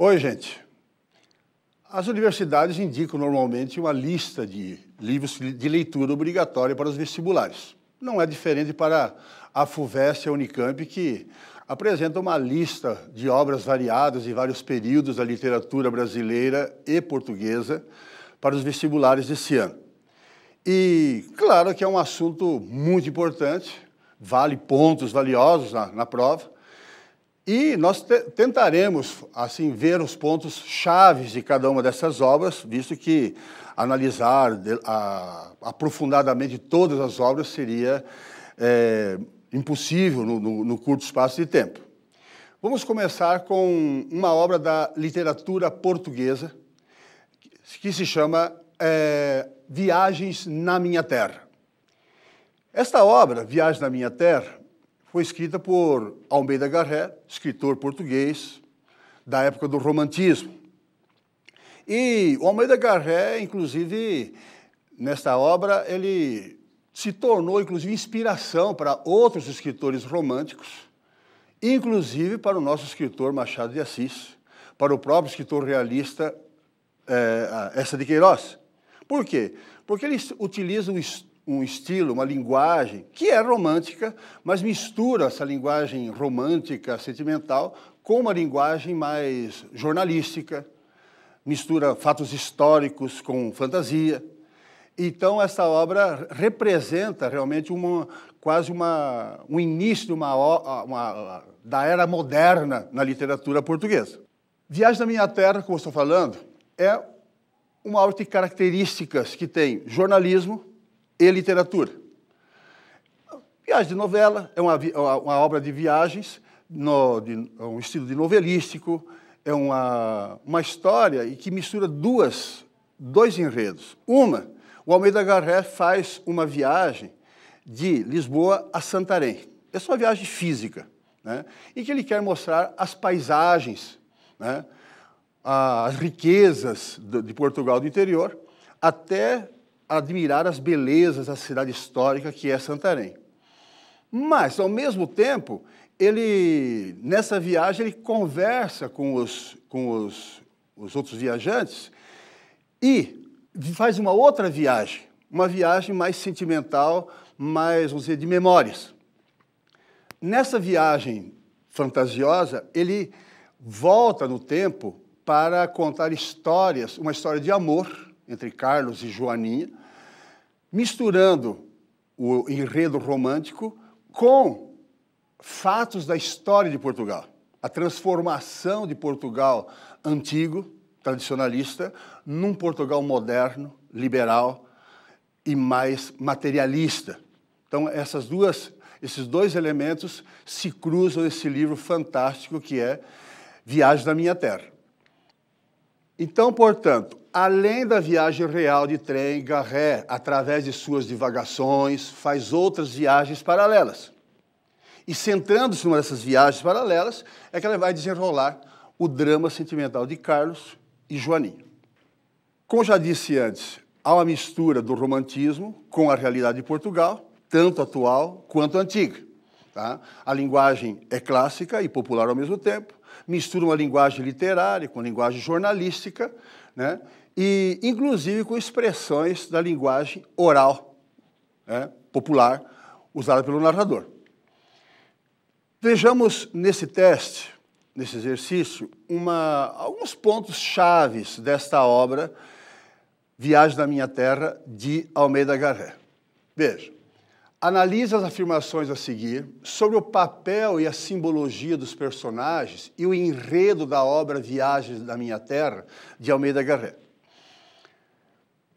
Oi, gente. As universidades indicam normalmente uma lista de livros de leitura obrigatória para os vestibulares. Não é diferente para a FUVEST e a Unicamp, que apresentam uma lista de obras variadas em vários períodos da literatura brasileira e portuguesa para os vestibulares desse ano. E, claro, que é um assunto muito importante, vale pontos valiosos na prova, e nós tentaremos, assim, ver os pontos chaves de cada uma dessas obras, visto que analisar aprofundadamente todas as obras seria impossível no curto espaço de tempo. Vamos começar com uma obra da literatura portuguesa, que se chama Viagens na Minha Terra. Esta obra, Viagens na Minha Terra, foi escrita por Almeida Garré, escritor português da época do Romantismo. E o Almeida Garré, inclusive, nesta obra, ele se tornou, inclusive, inspiração para outros escritores românticos, inclusive para o nosso escritor Machado de Assis, para o próprio escritor realista Eça de Queiroz. Por quê? Porque ele utiliza um estilo, uma linguagem que é romântica, mas mistura essa linguagem romântica, sentimental, com uma linguagem mais jornalística, mistura fatos históricos com fantasia. Então, essa obra representa realmente quase um início da era moderna na literatura portuguesa. Viagem na Minha Terra, como eu estou falando, é uma obra de características que tem jornalismo e literatura. Viagem de novela é uma obra de viagens, um estilo de novelístico, é uma história e que mistura dois enredos. O Almeida Garré faz uma viagem de Lisboa a Santarém. Essa é uma viagem física, né, em que ele quer mostrar as paisagens, né, as riquezas de Portugal do interior, até admirar as belezas da cidade histórica que é Santarém. Mas, ao mesmo tempo, nessa viagem, ele conversa com os outros viajantes e faz uma outra viagem, uma viagem mais sentimental, mais, vamos dizer, de memórias. Nessa viagem fantasiosa, ele volta no tempo para contar uma história de amor entre Carlos e Joaninha, misturando o enredo romântico com fatos da história de Portugal. A transformação de Portugal antigo, tradicionalista, num Portugal moderno, liberal e mais materialista. Então, esses dois elementos se cruzam nesse livro fantástico que é Viagem na Minha Terra. Então, portanto, além da viagem real de trem, Garré, através de suas divagações, faz outras viagens paralelas. E centrando-se numa dessas viagens paralelas, é que ela vai desenrolar o drama sentimental de Carlos e Joaninha. Como já disse antes, há uma mistura do romantismo com a realidade de Portugal, tanto atual quanto antiga. Tá? A linguagem é clássica e popular ao mesmo tempo, mistura uma linguagem literária com linguagem jornalística, né? E, inclusive, com expressões da linguagem oral, né, popular, usada pelo narrador. Vejamos nesse teste, nesse exercício, alguns pontos chaves desta obra, Viagem na Minha Terra, de Almeida Garré. Veja. Analise as afirmações a seguir sobre o papel e a simbologia dos personagens e o enredo da obra Viagens na Minha Terra, de Almeida Garré.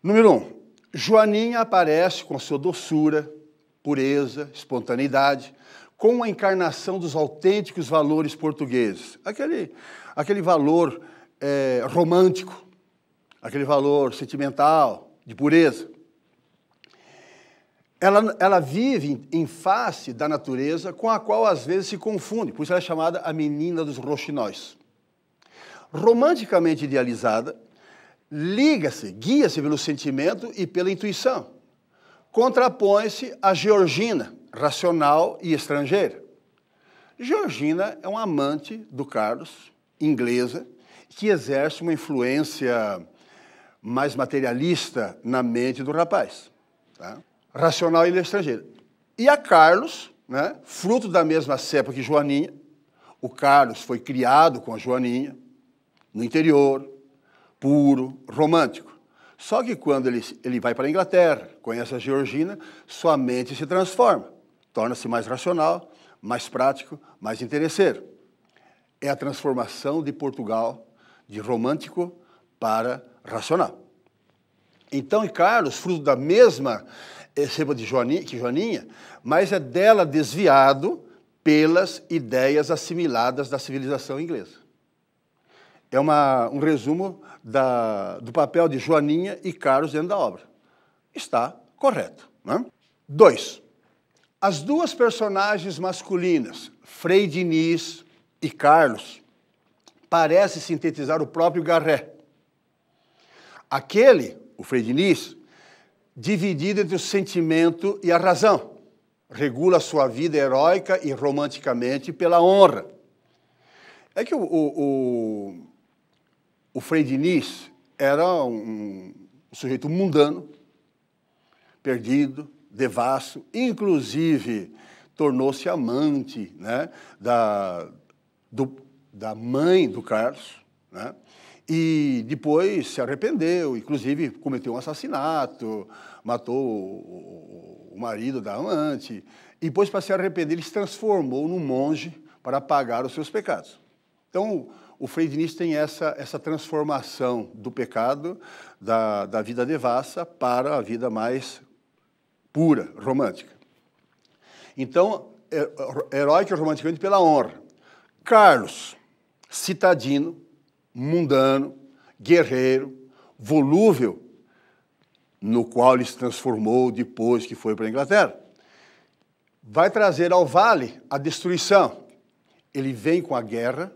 Número 1. Joaninha aparece com sua doçura, pureza, espontaneidade, com a encarnação dos autênticos valores portugueses. Aquele valor romântico, aquele valor sentimental, de pureza. Ela vive em face da natureza com a qual às vezes se confunde, por isso ela é chamada a menina dos roxinóis. Romanticamente idealizada, guia-se pelo sentimento e pela intuição. Contrapõe-se a Georgina, racional e estrangeira. Georgina é uma amante do Carlos, inglesa, que exerce uma influência mais materialista na mente do rapaz. Tá? Racional e estrangeiro. E a Carlos, né, fruto da mesma cepa que Joaninha, o Carlos foi criado com a Joaninha, no interior, puro, romântico. Só que quando ele vai para a Inglaterra, conhece a Georgina, sua mente se transforma, torna-se mais racional, mais prático, mais interesseiro. É a transformação de Portugal de romântico para racional. Então, Carlos, fruto da mesma cepa de Joaninha, mas é dela desviado pelas ideias assimiladas da civilização inglesa. É um resumo do papel de Joaninha e Carlos dentro da obra. Está correto. Né? 2. As duas personagens masculinas, Frei Diniz e Carlos, parecem sintetizar o próprio Garré. Aquele, o Frei Diniz, dividido entre o sentimento e a razão, regula sua vida heróica e romanticamente pela honra. É que o Frei Diniz era um sujeito mundano, perdido, devasso, inclusive tornou-se amante, né, da mãe do Carlos, né, e depois se arrependeu, inclusive cometeu um assassinato, matou o marido da amante, e depois, para se arrepender, ele se transformou num monge para pagar os seus pecados. Então, o Frei Diniz tem essa transformação do pecado, da vida devassa, para a vida mais pura, romântica. Então, heróico e romanticamente pela honra. Carlos, citadino, mundano, guerreiro, volúvel, no qual ele se transformou depois que foi para a Inglaterra, vai trazer ao vale a destruição. Ele vem com a guerra,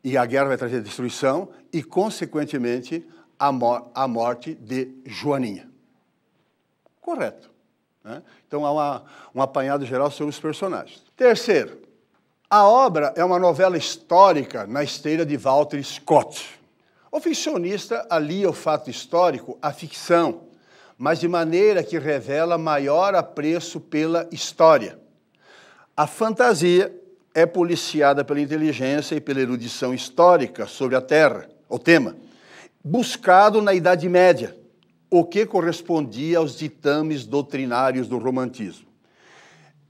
e a guerra vai trazer a destruição e, consequentemente, a morte de Joaninha. Correto. Né? Então, há um apanhado geral sobre os personagens. Terceiro, a obra é uma novela histórica na esteira de Walter Scott. O ficcionista alia o fato histórico à ficção, mas de maneira que revela maior apreço pela história. A fantasia é policiada pela inteligência e pela erudição histórica sobre a Terra, o tema, buscado na Idade Média, o que correspondia aos ditames doutrinários do romantismo.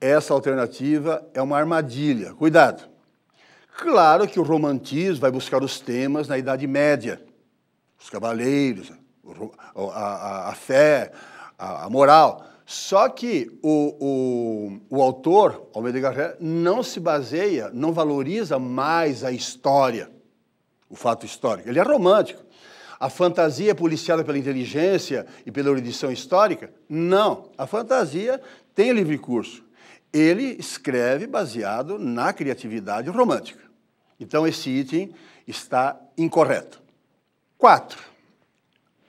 Essa alternativa é uma armadilha. Cuidado! Claro que o romantismo vai buscar os temas na Idade Média, os cavaleiros, a fé, a moral. Só que o autor, Almeida Garré, não se baseia, não valoriza mais a história, o fato histórico. Ele é romântico. A fantasia é policiada pela inteligência e pela erudição histórica? Não. A fantasia tem livre curso. Ele escreve baseado na criatividade romântica. Então, esse item está incorreto. 4.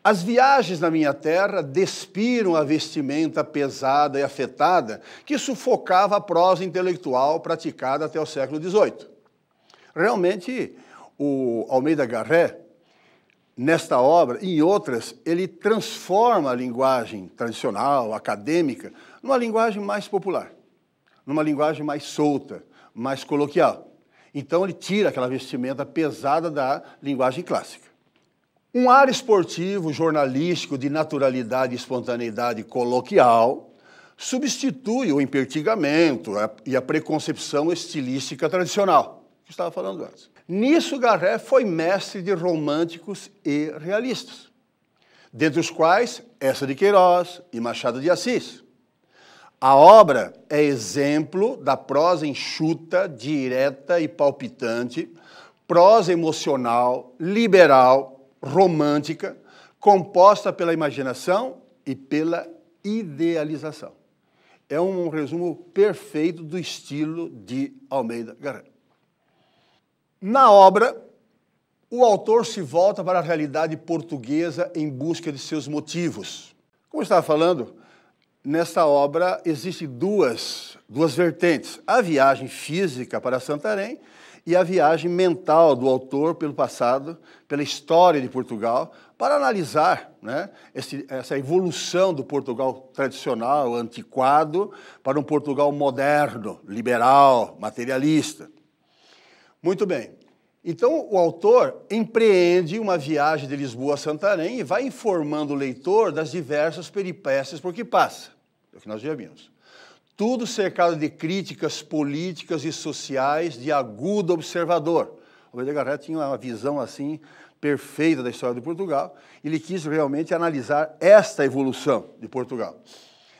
As viagens na minha terra despiram a vestimenta pesada e afetada que sufocava a prosa intelectual praticada até o século XVIII. Realmente, o Almeida Garré, nesta obra e em outras, ele transforma a linguagem tradicional, acadêmica, numa linguagem mais popular, numa linguagem mais solta, mais coloquial. Então, ele tira aquela vestimenta pesada da linguagem clássica. Um ar esportivo, jornalístico, de naturalidade e espontaneidade coloquial, substitui o impertigamento e a preconcepção estilística tradicional, que eu estava falando antes. Nisso, Garré foi mestre de românticos e realistas, dentre os quais Eça de Queiroz e Machado de Assis. A obra é exemplo da prosa enxuta, direta e palpitante, prosa emocional, liberal, romântica, composta pela imaginação e pela idealização. É um resumo perfeito do estilo de Almeida Garré. Na obra, o autor se volta para a realidade portuguesa em busca de seus motivos. Como eu estava falando, nesta obra existem duas vertentes. A viagem física para Santarém e a viagem mental do autor pelo passado, pela história de Portugal, para analisar, né, essa evolução do Portugal tradicional, antiquado, para um Portugal moderno, liberal, materialista. Muito bem. Então, o autor empreende uma viagem de Lisboa a Santarém e vai informando o leitor das diversas peripécias por que passa. É o que nós já vimos. Tudo cercado de críticas políticas e sociais de agudo observador. O Almeida Garrett tinha uma visão assim perfeita da história de Portugal. Ele quis realmente analisar esta evolução de Portugal.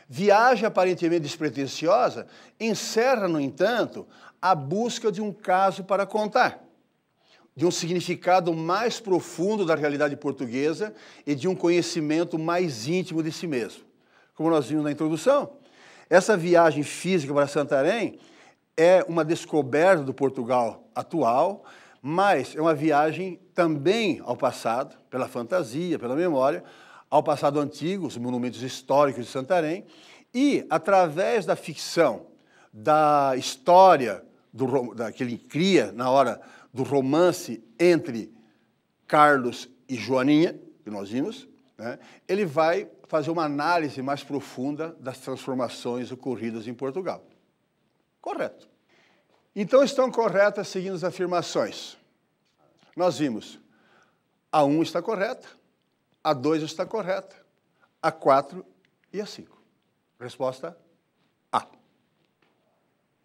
Viagem aparentemente despretensiosa encerra, no entanto, a busca de um caso para contar, de um significado mais profundo da realidade portuguesa e de um conhecimento mais íntimo de si mesmo. Como nós vimos na introdução, essa viagem física para Santarém é uma descoberta do Portugal atual, mas é uma viagem também ao passado, pela fantasia, pela memória, ao passado antigo, os monumentos históricos de Santarém, e, através da ficção, da história que ele cria na hora do romance entre Carlos e Joaninha, que nós vimos, né, ele vai fazer uma análise mais profunda das transformações ocorridas em Portugal. Correto. Então, estão corretas seguindo as afirmações. Nós vimos, a 1 está correta, a 2 está correta, a 4 e a 5. Resposta A.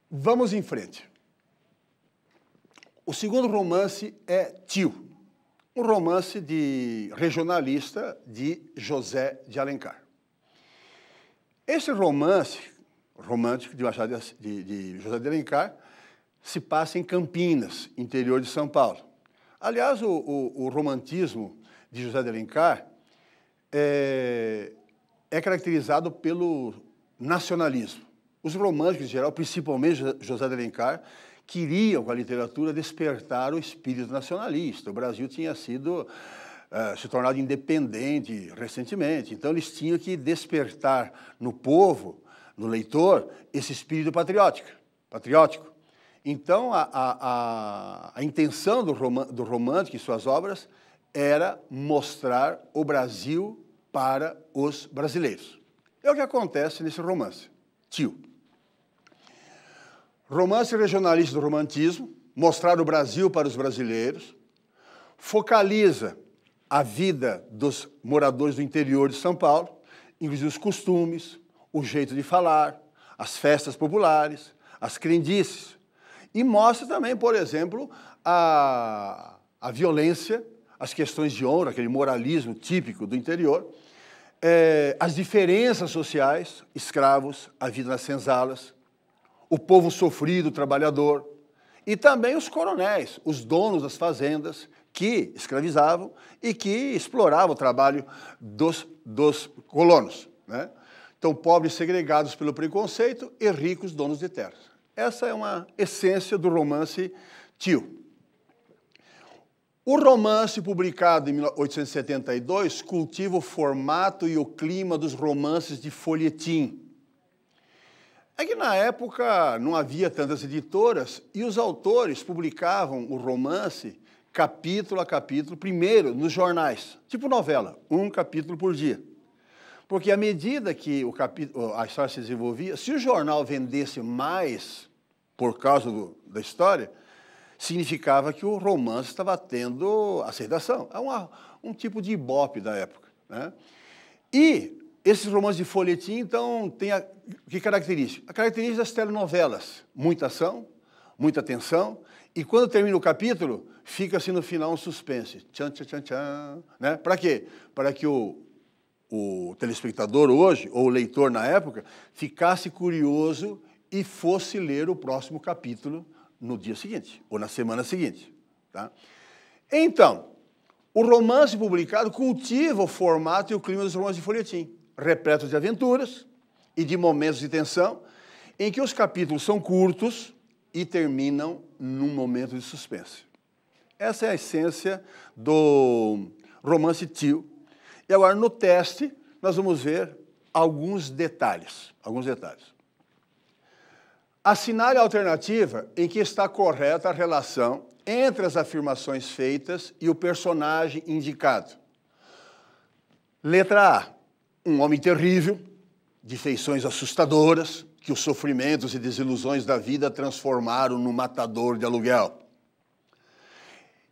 Vamos em frente. O segundo romance é Tio, um romance regionalista de José de Alencar. Esse romance romântico de José de Alencar se passa em Campinas, interior de São Paulo. Aliás, o romantismo de José de Alencar é caracterizado pelo nacionalismo. Os românticos, em geral, principalmente José de Alencar, queriam, com a literatura, despertar o espírito nacionalista. O Brasil tinha se tornado independente recentemente, então eles tinham que despertar no povo, no leitor, esse espírito patriótico. Então, a intenção do romântico e suas obras era mostrar o Brasil para os brasileiros. É o que acontece nesse romance, Tio. Romance regionalista do romantismo, mostrar o Brasil para os brasileiros, focaliza a vida dos moradores do interior de São Paulo, inclusive os costumes, o jeito de falar, as festas populares, as crendices, e mostra também, por exemplo, a violência, as questões de honra, aquele moralismo típico do interior, as diferenças sociais, escravos, a vida nas senzalas, o povo sofrido, trabalhador, e também os coronéis, os donos das fazendas, que escravizavam e que exploravam o trabalho dos colonos, né? Então, pobres segregados pelo preconceito e ricos donos de terras. Essa é uma essência do romance Tio. O romance, publicado em 1872, cultiva o formato e o clima dos romances de folhetim. É que, na época, não havia tantas editoras e os autores publicavam o romance capítulo a capítulo, primeiro nos jornais, tipo novela, um capítulo por dia. Porque, à medida que a história se desenvolvia, se o jornal vendesse mais por causa da história, significava que o romance estava tendo aceitação. É um tipo de ibope da época, né? E esses romances de folhetim, então, têm que característica? A característica das telenovelas. Muita ação, muita tensão, e quando termina o capítulo, fica-se no final um suspense. Tchan, tchan, tchan, tchan, né? Para quê? Para que o telespectador hoje, ou o leitor na época, ficasse curioso e fosse ler o próximo capítulo no dia seguinte, ou na semana seguinte. Tá? Então, o romance publicado cultiva o formato e o clima dos romances de folhetim, repletos de aventuras e de momentos de tensão, em que os capítulos são curtos e terminam num momento de suspense. Essa é a essência do romance Tio. E agora, no teste, nós vamos ver alguns detalhes. Assinale a alternativa em que está correta a relação entre as afirmações feitas e o personagem indicado. Letra A. Um homem terrível, de feições assustadoras, que os sofrimentos e desilusões da vida transformaram num matador de aluguel.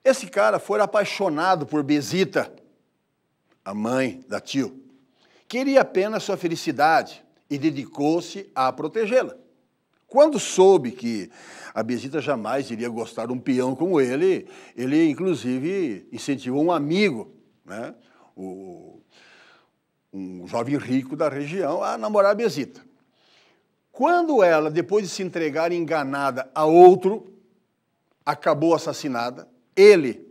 Esse cara foi apaixonado por Bezita, a mãe da Tio. Queria apenas sua felicidade e dedicou-se a protegê-la. Quando soube que a Bezita jamais iria gostar de um peão como ele inclusive incentivou um amigo, né, um jovem rico da região, a namorar a Bezita. Quando ela, depois de se entregar enganada a outro, acabou assassinada, ele,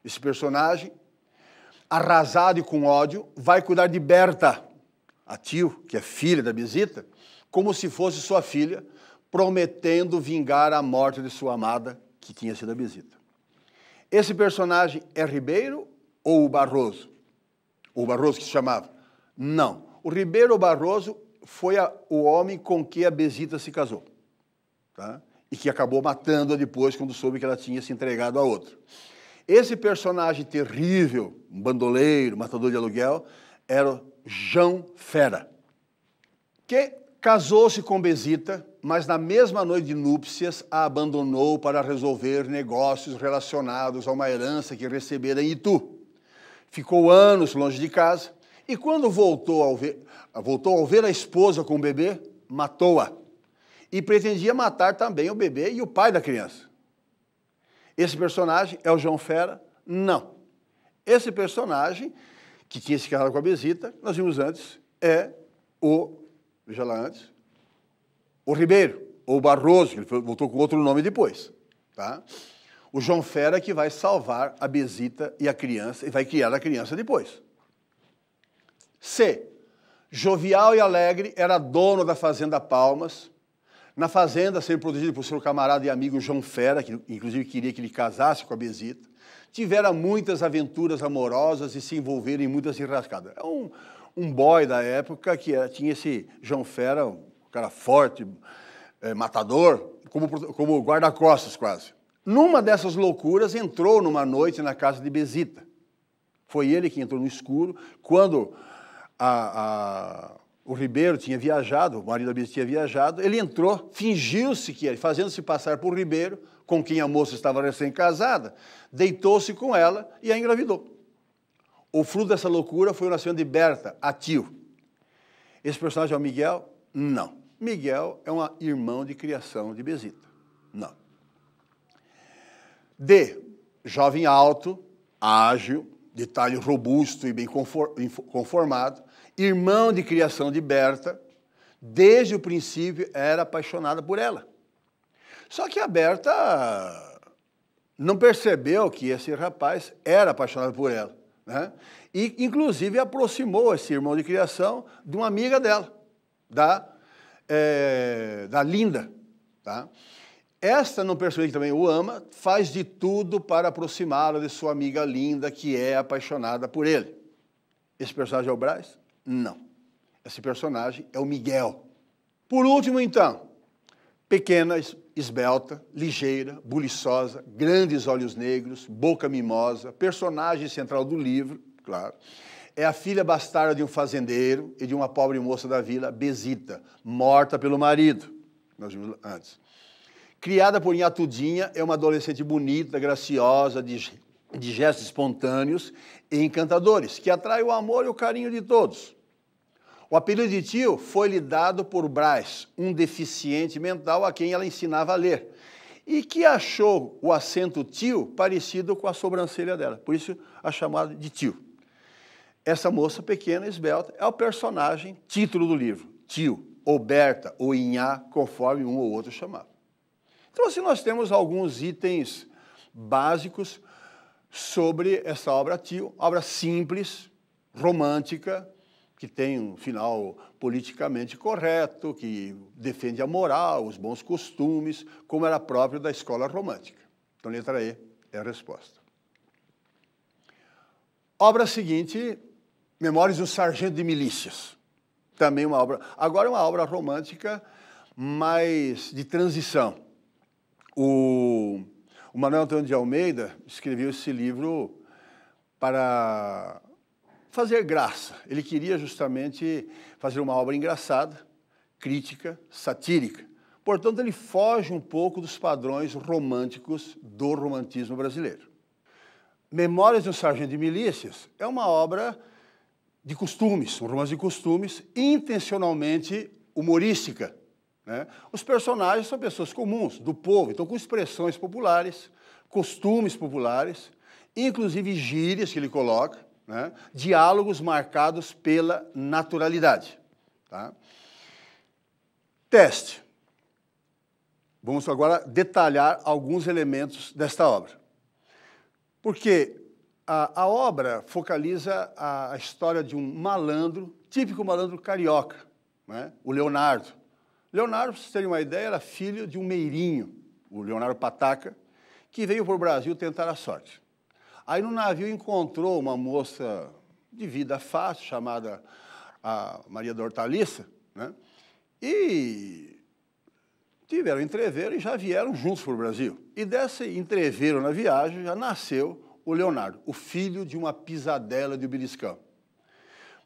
esse personagem, arrasado e com ódio, vai cuidar de Berta, a Tio, que é filha da Bezita, como se fosse sua filha, prometendo vingar a morte de sua amada, que tinha sido a Bezita. Esse personagem é Ribeiro ou o Barroso? O Barroso que se chamava? Não. O Ribeiro Barroso foi o homem com que a Bezita se casou, tá? E que acabou matando-a depois, quando soube que ela tinha se entregado a outro. Esse personagem terrível, um bandoleiro, matador de aluguel, era o João Fera, que casou-se com Bezita, mas na mesma noite de núpcias a abandonou para resolver negócios relacionados a uma herança que recebera em Itu. Ficou anos longe de casa e quando voltou ao ver a esposa com o bebê, matou-a. E pretendia matar também o bebê e o pai da criança. Esse personagem é o João Fera? Não. Esse personagem, que tinha se casado com a Bezita, nós vimos antes, é veja lá antes, o Ribeiro, ou Barroso, que ele voltou com outro nome depois. Tá? O João Fera que vai salvar a Bezita e a criança, e vai criar a criança depois. C. Jovial e alegre, era dono da Fazenda Palmas. Na fazenda, sendo protegido por seu camarada e amigo João Fera, que inclusive queria que ele casasse com a Bezita, tivera muitas aventuras amorosas e se envolveram em muitas enrascadas. É um boy da época que tinha esse João Fera, um cara forte, matador, como guarda-costas quase. Numa dessas loucuras, entrou numa noite na casa de Bezita. Foi ele que entrou no escuro, quando o Ribeiro tinha viajado, o marido da Bezita tinha viajado, ele entrou, fingiu-se que ele, fazendo-se passar por Ribeiro, com quem a moça estava recém-casada, deitou-se com ela e a engravidou. O fruto dessa loucura foi o nascimento de Berta, a Tio. Esse personagem é o Miguel? Não. Miguel é um irmão de criação de Bezita. Não. D. Jovem alto, ágil, de talho robusto e bem conformado, irmão de criação de Berta, desde o princípio era apaixonada por ela. Só que a Berta não percebeu que esse rapaz era apaixonado por ela, né? E, inclusive, aproximou esse irmão de criação de uma amiga dela, da Linda. Tá? Esta não percebeu que também o ama, faz de tudo para aproximá-la de sua amiga Linda, que é apaixonada por ele. Esse personagem é o Brás? Não. Esse personagem é o Miguel. Por último, então, pequena, esbelta, ligeira, buliçosa, grandes olhos negros, boca mimosa, personagem central do livro, claro. É a filha bastarda de um fazendeiro e de uma pobre moça da vila, Bezita, morta pelo marido. Nós vimos antes. Criada por Inhatudinha, é uma adolescente bonita, graciosa, de gestos espontâneos e encantadores, que atrai o amor e o carinho de todos. O apelido de Tio foi-lhe dado por Brás, um deficiente mental a quem ela ensinava a ler, e que achou o acento Tio parecido com a sobrancelha dela, por isso a chamada de Tio. Essa moça pequena, esbelta, é o personagem título do livro, Tio, ou Berta, ou Inhá, conforme um ou outro chamava. Então, assim, nós temos alguns itens básicos sobre essa obra Tio, obra simples, romântica, que tem um final politicamente correto, que defende a moral, os bons costumes, como era próprio da escola romântica. Então, letra E é a resposta. Obra seguinte, Memórias do Sargento de Milícias. Também uma obra, agora uma obra romântica mais de transição. O Manuel Antônio de Almeida escreveu esse livro para fazer graça. Ele queria justamente fazer uma obra engraçada, crítica, satírica. Portanto, ele foge um pouco dos padrões românticos do romantismo brasileiro. Memórias de um Sargento de Milícias é uma obra de costumes, um romance de costumes, intencionalmente humorística, né? Os personagens são pessoas comuns, do povo, então com expressões populares, costumes populares, inclusive gírias que ele coloca, né? Diálogos marcados pela naturalidade. Tá? Teste. Vamos agora detalhar alguns elementos desta obra. Porque a obra focaliza a história de um malandro, típico malandro carioca, né? O Leonardo. Leonardo, para vocês terem uma ideia, era filho de um meirinho, o Leonardo Pataca, que veio para o Brasil tentar a sorte. Aí no navio encontrou uma moça de vida fácil, chamada a Maria da Hortaliça, né? E tiveram entreveiro e já vieram juntos para o Brasil. E desse entreveiro na viagem já nasceu o Leonardo, o filho de uma pisadela de beliscão.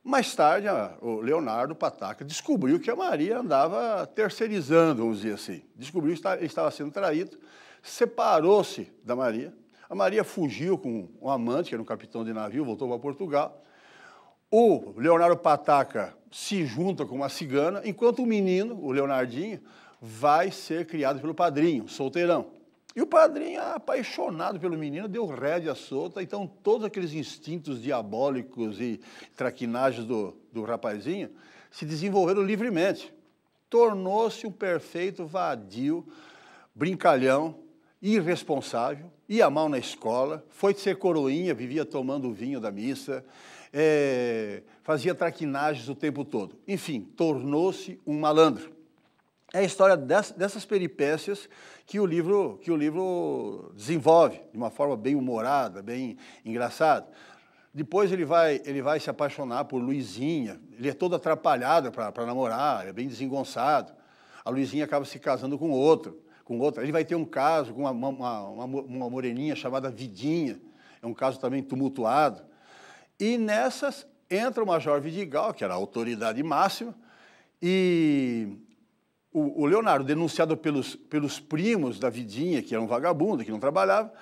Mais tarde, o Leonardo Pataca descobriu que a Maria andava terceirizando, vamos dizer assim. Descobriu que ele estava sendo traído, separou-se da Maria. A Maria fugiu com um amante, que era um capitão de navio, voltou para Portugal. O Leonardo Pataca se junta com uma cigana, enquanto o menino, o Leonardinho, vai ser criado pelo padrinho, solteirão. E o padrinho, apaixonado pelo menino, deu rédea solta, então todos aqueles instintos diabólicos e traquinagens do rapazinho se desenvolveram livremente. Tornou-se um perfeito vadio, brincalhão, irresponsável, ia mal na escola, foi de ser coroinha, vivia tomando o vinho da missa, fazia traquinagens o tempo todo. Enfim, tornou-se um malandro. É a história dessas peripécias que o livro desenvolve de uma forma bem humorada, bem engraçada. Depois ele vai se apaixonar por Luizinha, ele é todo atrapalhado para namorar, é bem desengonçado. A Luizinha acaba se casando com outro. Ele vai ter um caso com uma moreninha chamada Vidinha, é um caso também tumultuado. E nessas entra o Major Vidigal, que era a autoridade máxima, e o Leonardo, denunciado pelos primos da Vidinha, que era um vagabundo, que não trabalhava,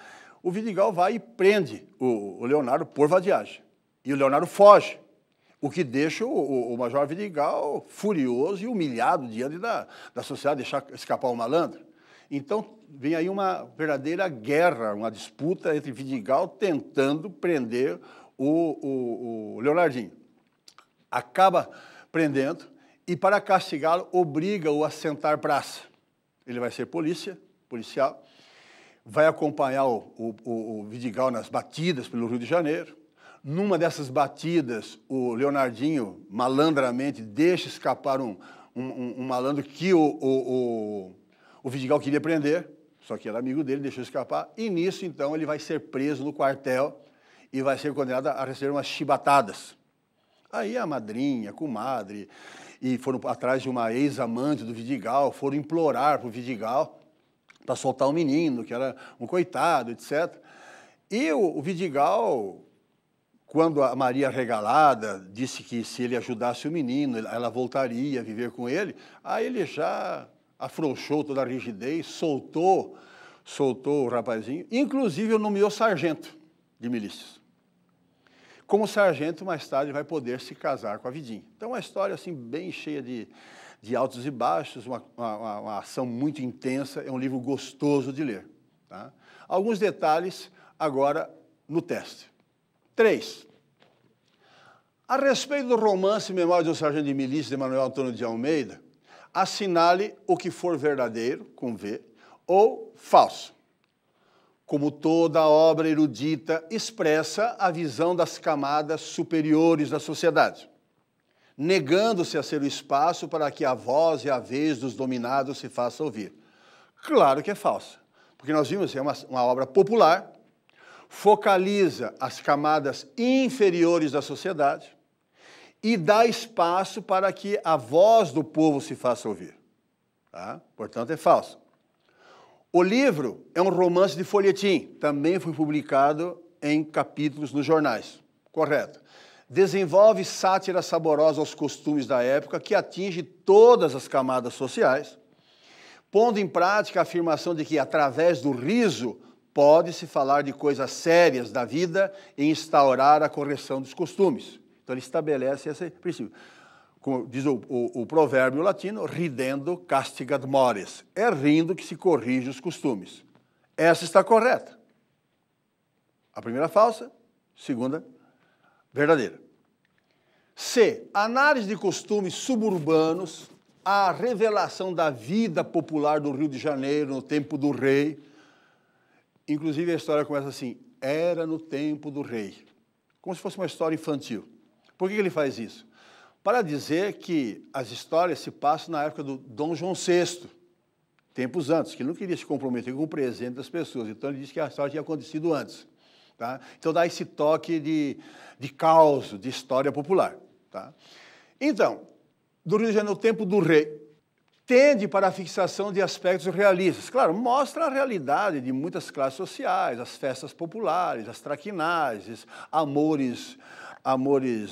o Vidigal vai e prende o Leonardo por vadiagem. E o Leonardo foge, o que deixa o Major Vidigal furioso e humilhado diante da sociedade, deixar escapar o malandro. Então, vem aí uma verdadeira guerra, uma disputa entre Vidigal tentando prender o Leonardinho. Acaba prendendo e, para castigá-lo, obriga-o a sentar praça. Ele vai ser policial, vai acompanhar o Vidigal nas batidas pelo Rio de Janeiro. Numa dessas batidas, o Leonardinho, malandramente, deixa escapar um malandro que o Vidigal queria prender, só que era amigo dele, deixou escapar, e nisso, então, ele vai ser preso no quartel e vai ser condenado a receber umas chibatadas. Aí a madrinha, a comadre, e foram atrás de uma ex-amante do Vidigal, foram implorar para o Vidigal para soltar o menino, que era um coitado, etc. E o Vidigal, quando a Maria Regalada disse que se ele ajudasse o menino, ela voltaria a viver com ele, aí ele já afrouxou toda a rigidez, soltou o rapazinho, inclusive o nomeou sargento de milícias. Como sargento, mais tarde, vai poder se casar com a Vidinha. Então, uma história assim, bem cheia de altos e baixos, uma ação muito intensa, é um livro gostoso de ler. Tá? Alguns detalhes agora no teste. 3. A respeito do romance Memórias de um Sargento de Milícia, de Manuel Antônio de Almeida, assinale o que for verdadeiro, com V, ou falso. Como toda obra erudita, expressa a visão das camadas superiores da sociedade, negando-se a ser o espaço para que a voz e a vez dos dominados se faça ouvir. Claro que é falsa, porque nós vimos que é uma obra popular, focaliza as camadas inferiores da sociedade e dá espaço para que a voz do povo se faça ouvir. tá? Portanto, é falso. O livro é um romance de folhetim, também foi publicado em capítulos nos jornais. Correto. Desenvolve sátira saborosa aos costumes da época, que atinge todas as camadas sociais, pondo em prática a afirmação de que, através do riso, pode-se falar de coisas sérias da vida e instaurar a correção dos costumes. Então, ele estabelece esse princípio. Como diz o provérbio latino, ridendo castigat mores. É rindo que se corrige os costumes. Essa está correta. A primeira falsa, segunda verdadeira. C. Análise de costumes suburbanos, a revelação da vida popular do Rio de Janeiro no tempo do rei. Inclusive, a história começa assim, era no tempo do rei. Como se fosse uma história infantil. Por que ele faz isso? Para dizer que as histórias se passam na época do Dom João VI, tempos antes, que ele não queria se comprometer com o presente das pessoas. Então, ele disse que a história tinha acontecido antes. Tá? Então, dá esse toque de caos, de história popular. Tá? Então, do Rio de Janeiro, no tempo do rei, tende para a fixação de aspectos realistas. Claro, mostra a realidade de muitas classes sociais, as festas populares, as traquinagens, amores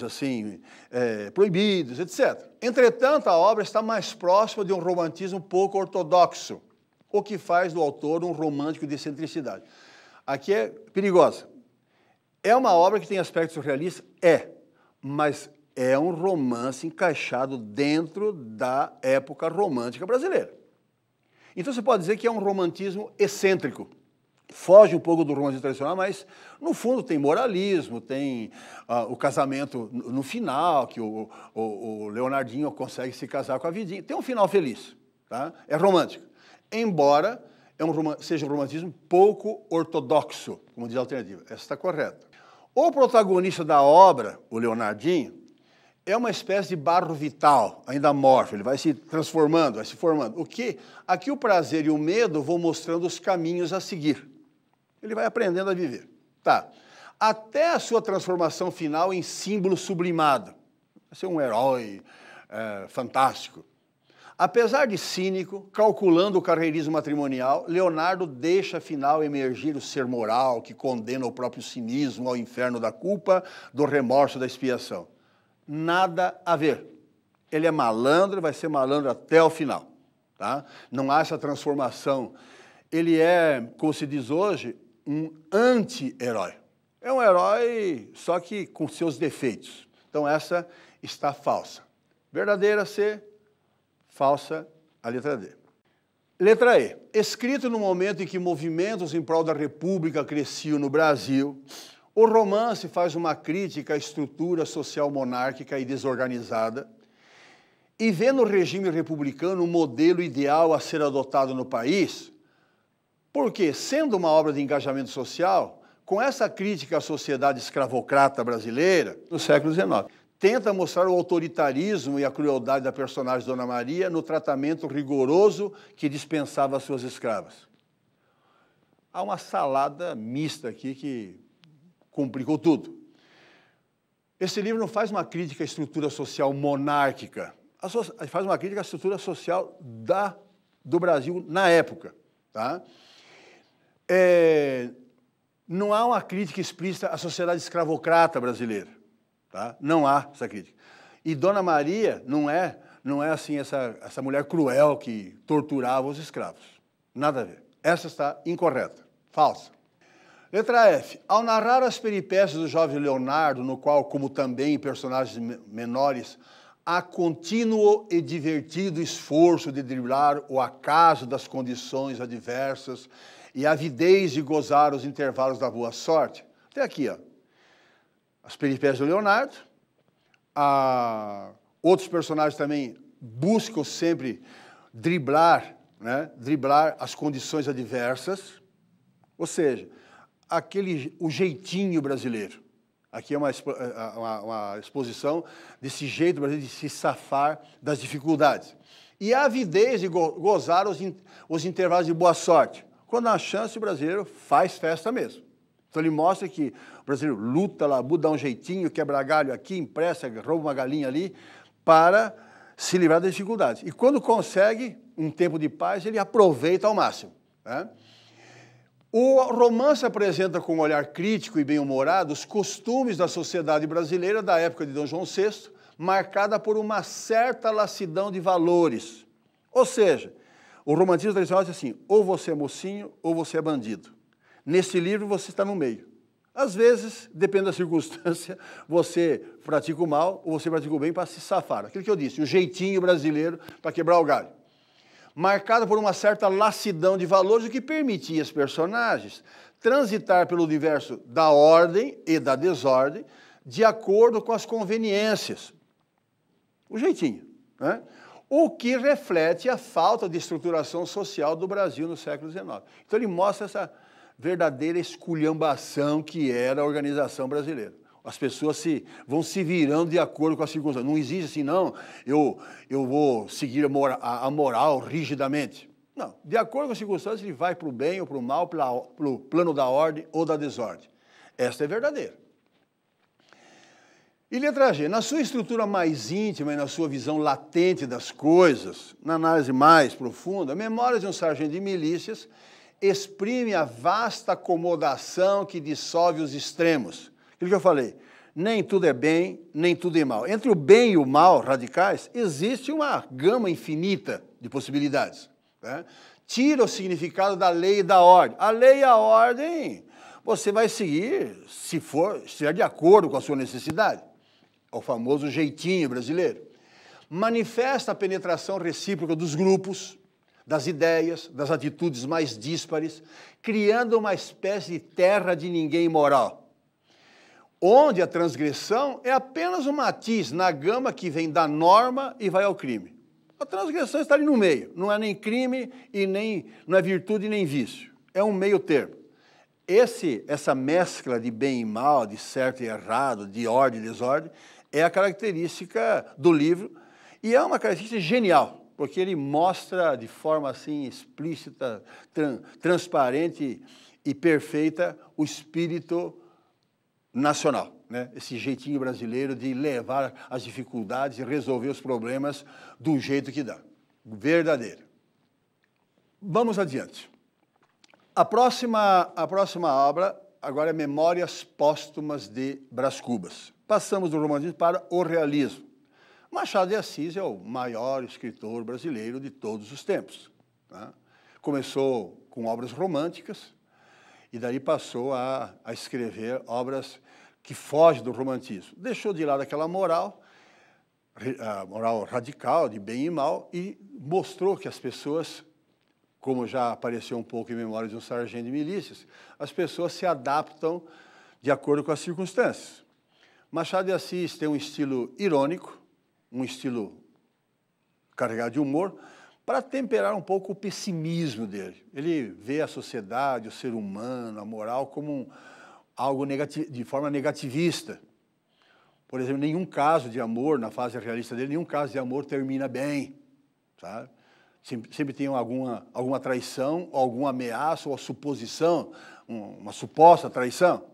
assim, proibidos, etc. Entretanto, a obra está mais próxima de um romantismo pouco ortodoxo, o que faz do autor um romântico de excentricidade. Aqui é perigosa. É uma obra que tem aspectos realistas? É, mas é um romance encaixado dentro da época romântica brasileira. Então você pode dizer que é um romantismo excêntrico. Foge um pouco do romantismo tradicional, mas no fundo tem moralismo, tem o casamento no final, que o Leonardinho consegue se casar com a Vidinha. Tem um final feliz, tá? É romântico. Embora seja um romantismo pouco ortodoxo, como diz a alternativa. Essa está correta. O protagonista da obra, o Leonardinho, é uma espécie de barro vital, ainda amorfo, ele vai se transformando, vai se formando. O que? Aqui o prazer e o medo vão mostrando os caminhos a seguir. Ele vai aprendendo a viver. Tá. Até a sua transformação final em símbolo sublimado. Vai ser um herói fantástico. Apesar de cínico, calculando o carreirismo matrimonial, Leonardo deixa afinal emergir o ser moral que condena o próprio cinismo ao inferno da culpa, do remorso, da expiação. Nada a ver. Ele é malandro, vai ser malandro até o final. Tá? Não há essa transformação. Ele é, como se diz hoje, um anti-herói. É um herói, só que com seus defeitos. Então, essa está falsa. Verdadeira C, falsa a letra D. Letra E. Escrito no momento em que movimentos em prol da República cresciam no Brasil, o romance faz uma crítica à estrutura social monárquica e desorganizada e vê no regime republicano um modelo ideal a ser adotado no país, porque, sendo uma obra de engajamento social, com essa crítica à sociedade escravocrata brasileira, no século XIX, tenta mostrar o autoritarismo e a crueldade da personagem Dona Maria no tratamento rigoroso que dispensava às suas escravas. Há uma salada mista aqui que complicou tudo. Esse livro não faz uma crítica à estrutura social monárquica, faz uma crítica à estrutura social do Brasil na época. Tá? Não há uma crítica explícita à sociedade escravocrata brasileira. Tá? Não há essa crítica. E Dona Maria não é assim essa mulher cruel que torturava os escravos. Nada a ver. Essa está incorreta, falsa. Letra F. Ao narrar as peripécias do jovem Leonardo, no qual, como também em personagens menores, há contínuo e divertido esforço de driblar o acaso das condições adversas e a avidez de gozar os intervalos da boa sorte. Até aqui, ó. As peripécias do Leonardo. Outros personagens também buscam sempre driblar as condições adversas, ou seja, o jeitinho brasileiro. Aqui é uma exposição desse jeito brasileiro de se safar das dificuldades. E a avidez de gozar os intervalos de boa sorte. Quando há chance, o brasileiro faz festa mesmo. Então ele mostra que o brasileiro luta lá, dá um jeitinho, quebra galho aqui, empresta, rouba uma galinha ali, para se livrar das dificuldades. E quando consegue, um tempo de paz, ele aproveita ao máximo, né? O romance apresenta com um olhar crítico e bem-humorado os costumes da sociedade brasileira da época de Dom João VI, marcada por uma certa lassidão de valores. Ou seja, o romantismo tradicional diz assim, ou você é mocinho ou você é bandido. Nesse livro você está no meio. Às vezes, depende da circunstância, você pratica o mal ou você pratica o bem para se safar. Aquilo que eu disse, o jeitinho brasileiro para quebrar o galho. Marcada por uma certa lassidão de valores, o que permitia aos personagens transitar pelo universo da ordem e da desordem de acordo com as conveniências. O jeitinho, né? O que reflete a falta de estruturação social do Brasil no século XIX. Então ele mostra essa verdadeira esculhambação que era a organização brasileira. As pessoas vão se virando de acordo com as circunstâncias. Não existe assim, não, eu vou seguir a moral rigidamente. Não, de acordo com as circunstâncias, ele vai para o bem ou para o mal, para o plano da ordem ou da desordem. Esta é verdadeira. E letra G, na sua estrutura mais íntima e na sua visão latente das coisas, na análise mais profunda, Memórias de um Sargento de Milícias exprime a vasta acomodação que dissolve os extremos. Aquilo que eu falei, nem tudo é bem, nem tudo é mal. Entre o bem e o mal radicais, existe uma gama infinita de possibilidades, né? Tira o significado da lei e da ordem. A lei e a ordem você vai seguir se estiver de acordo com a sua necessidade. É o famoso jeitinho brasileiro. Manifesta a penetração recíproca dos grupos, das ideias, das atitudes mais díspares, criando uma espécie de terra de ninguém moral, onde a transgressão é apenas um matiz na gama que vem da norma e vai ao crime. A transgressão está ali no meio, não é nem crime e não é virtude nem vício, é um meio termo. Essa mescla de bem e mal, de certo e errado, de ordem e desordem, é a característica do livro e é uma característica genial, porque ele mostra de forma assim explícita, transparente e perfeita o espírito nacional, né? Esse jeitinho brasileiro de levar as dificuldades e resolver os problemas do jeito que dá. Verdadeiro. Vamos adiante. A próxima obra agora é Memórias Póstumas de Brás Cubas. Passamos do romantismo para o realismo. Machado de Assis é o maior escritor brasileiro de todos os tempos, né? Começou com obras românticas e daí passou a escrever obras que fogem do romantismo. Deixou de lado aquela moral, a moral radical de bem e mal, e mostrou que as pessoas, como já apareceu um pouco em Memórias de um Sargento de Milícias, as pessoas se adaptam de acordo com as circunstâncias. Machado de Assis tem um estilo irônico, um estilo carregado de humor, para temperar um pouco o pessimismo dele. Ele vê a sociedade, o ser humano, a moral como algo de forma negativista. Por exemplo, nenhum caso de amor, na fase realista dele, nenhum caso de amor termina bem, sabe? Sempre tem alguma traição, alguma ameaça ou suposição, uma suposta traição.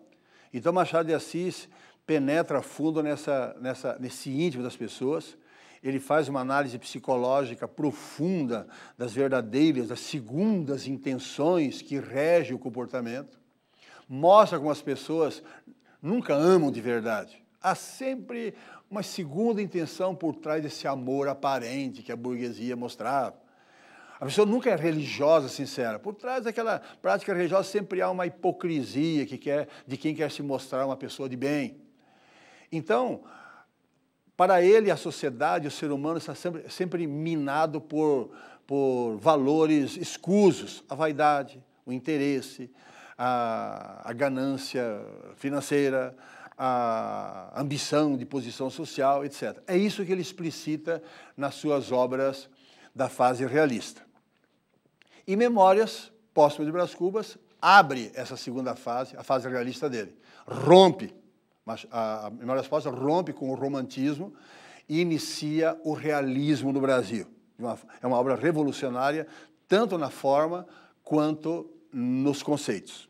Então, Machado de Assis penetra fundo nesse íntimo das pessoas. Ele faz uma análise psicológica profunda das verdadeiras, das segundas intenções que regem o comportamento. Mostra como as pessoas nunca amam de verdade. Há sempre uma segunda intenção por trás desse amor aparente que a burguesia mostrava. A pessoa nunca é religiosa, sincera. Por trás daquela prática religiosa sempre há uma hipocrisia de quem quer se mostrar uma pessoa de bem. Então, para ele, a sociedade, o ser humano está sempre minado por valores escusos, a vaidade, o interesse, a ganância financeira, a ambição de posição social, etc. É isso que ele explicita nas suas obras da fase realista. E Memórias Póstumas de Brás Cubas abre essa segunda fase, a fase realista dele. Rompe, a Memórias Póstumas rompe com o romantismo e inicia o realismo no Brasil. É uma obra revolucionária, tanto na forma quanto nos conceitos.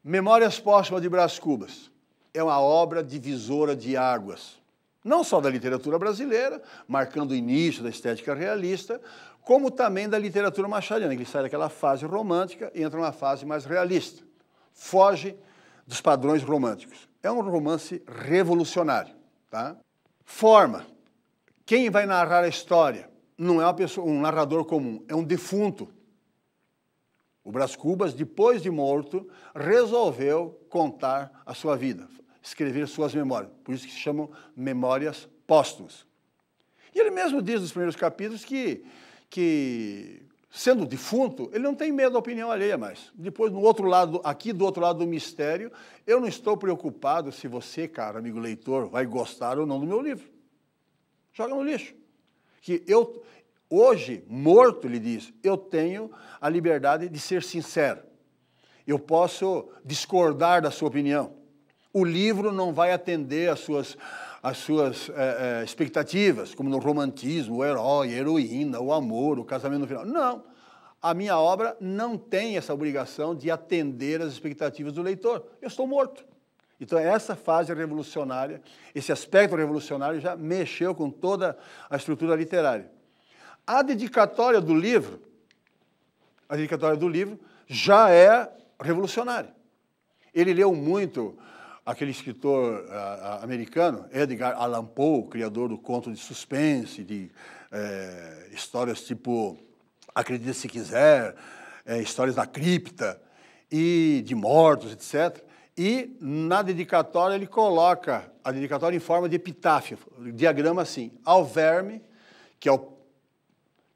Memórias Póstumas de Brás Cubas é uma obra divisora de águas, não só da literatura brasileira, marcando o início da estética realista, como também da literatura machadiana, que ele sai daquela fase romântica e entra numa fase mais realista. Foge dos padrões românticos. É um romance revolucionário. Tá? Forma. Quem vai narrar a história não é uma pessoa, um narrador comum, é um defunto. O Brás Cubas, depois de morto, resolveu contar a sua vida, escrever suas memórias. Por isso que se chamam memórias póstumas. E ele mesmo diz nos primeiros capítulos que sendo defunto, ele não tem medo da opinião alheia mais. Depois, no outro lado, aqui do outro lado do mistério, eu não estou preocupado se você, cara, amigo leitor, vai gostar ou não do meu livro. Joga no lixo. Que eu, hoje, morto, ele diz, eu tenho a liberdade de ser sincero. Eu posso discordar da sua opinião. O livro não vai atender às suas expectativas, como no romantismo, o herói, a heroína, o amor, o casamento no final. Não. A minha obra não tem essa obrigação de atender às expectativas do leitor. Eu estou morto. Então, essa fase revolucionária, esse aspecto revolucionário já mexeu com toda a estrutura literária. A dedicatória do livro já é revolucionária. Ele leu muito aquele escritor americano, Edgar Allan Poe, criador do conto de suspense, de histórias tipo Acredite Se Quiser, Histórias da Cripta, e de mortos, etc. E na dedicatória ele coloca a dedicatória em forma de epitáfio, diagrama assim: ao verme, que é o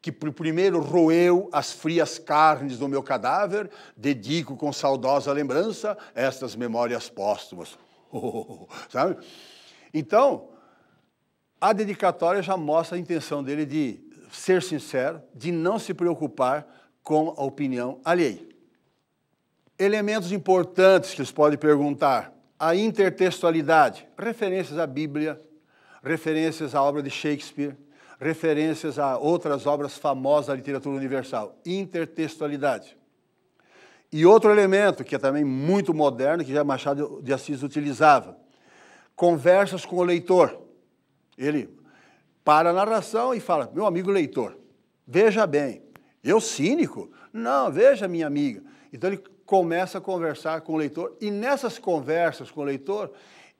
que primeiro roeu as frias carnes do meu cadáver, dedico com saudosa lembrança estas memórias póstumas. Sabe? Então, a dedicatória já mostra a intenção dele de ser sincero, de não se preocupar com a opinião alheia. Elementos importantes que eles podem perguntar: a intertextualidade, referências à Bíblia, referências à obra de Shakespeare, referências a outras obras famosas da literatura universal. Intertextualidade. E outro elemento, que é também muito moderno, que já Machado de Assis utilizava: conversas com o leitor. Ele para a narração e fala: meu amigo leitor, veja bem, eu cínico? Não, veja minha amiga. Então ele começa a conversar com o leitor, e nessas conversas com o leitor,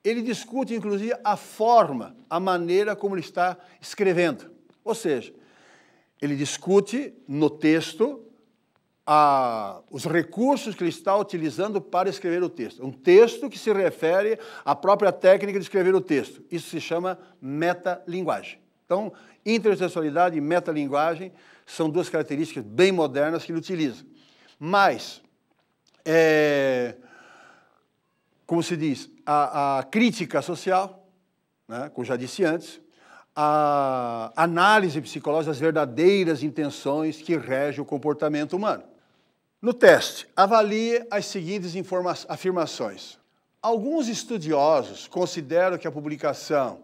ele discute, inclusive, a forma, a maneira como ele está escrevendo. Ou seja, ele discute no texto os recursos que ele está utilizando para escrever o texto. Um texto que se refere à própria técnica de escrever o texto. Isso se chama metalinguagem. Então, intertextualidade e metalinguagem são duas características bem modernas que ele utiliza. Mas, como se diz, a crítica social, né, como já disse antes, a análise psicológica das verdadeiras intenções que regem o comportamento humano. No teste, avalie as seguintes afirmações. Alguns estudiosos consideram que a publicação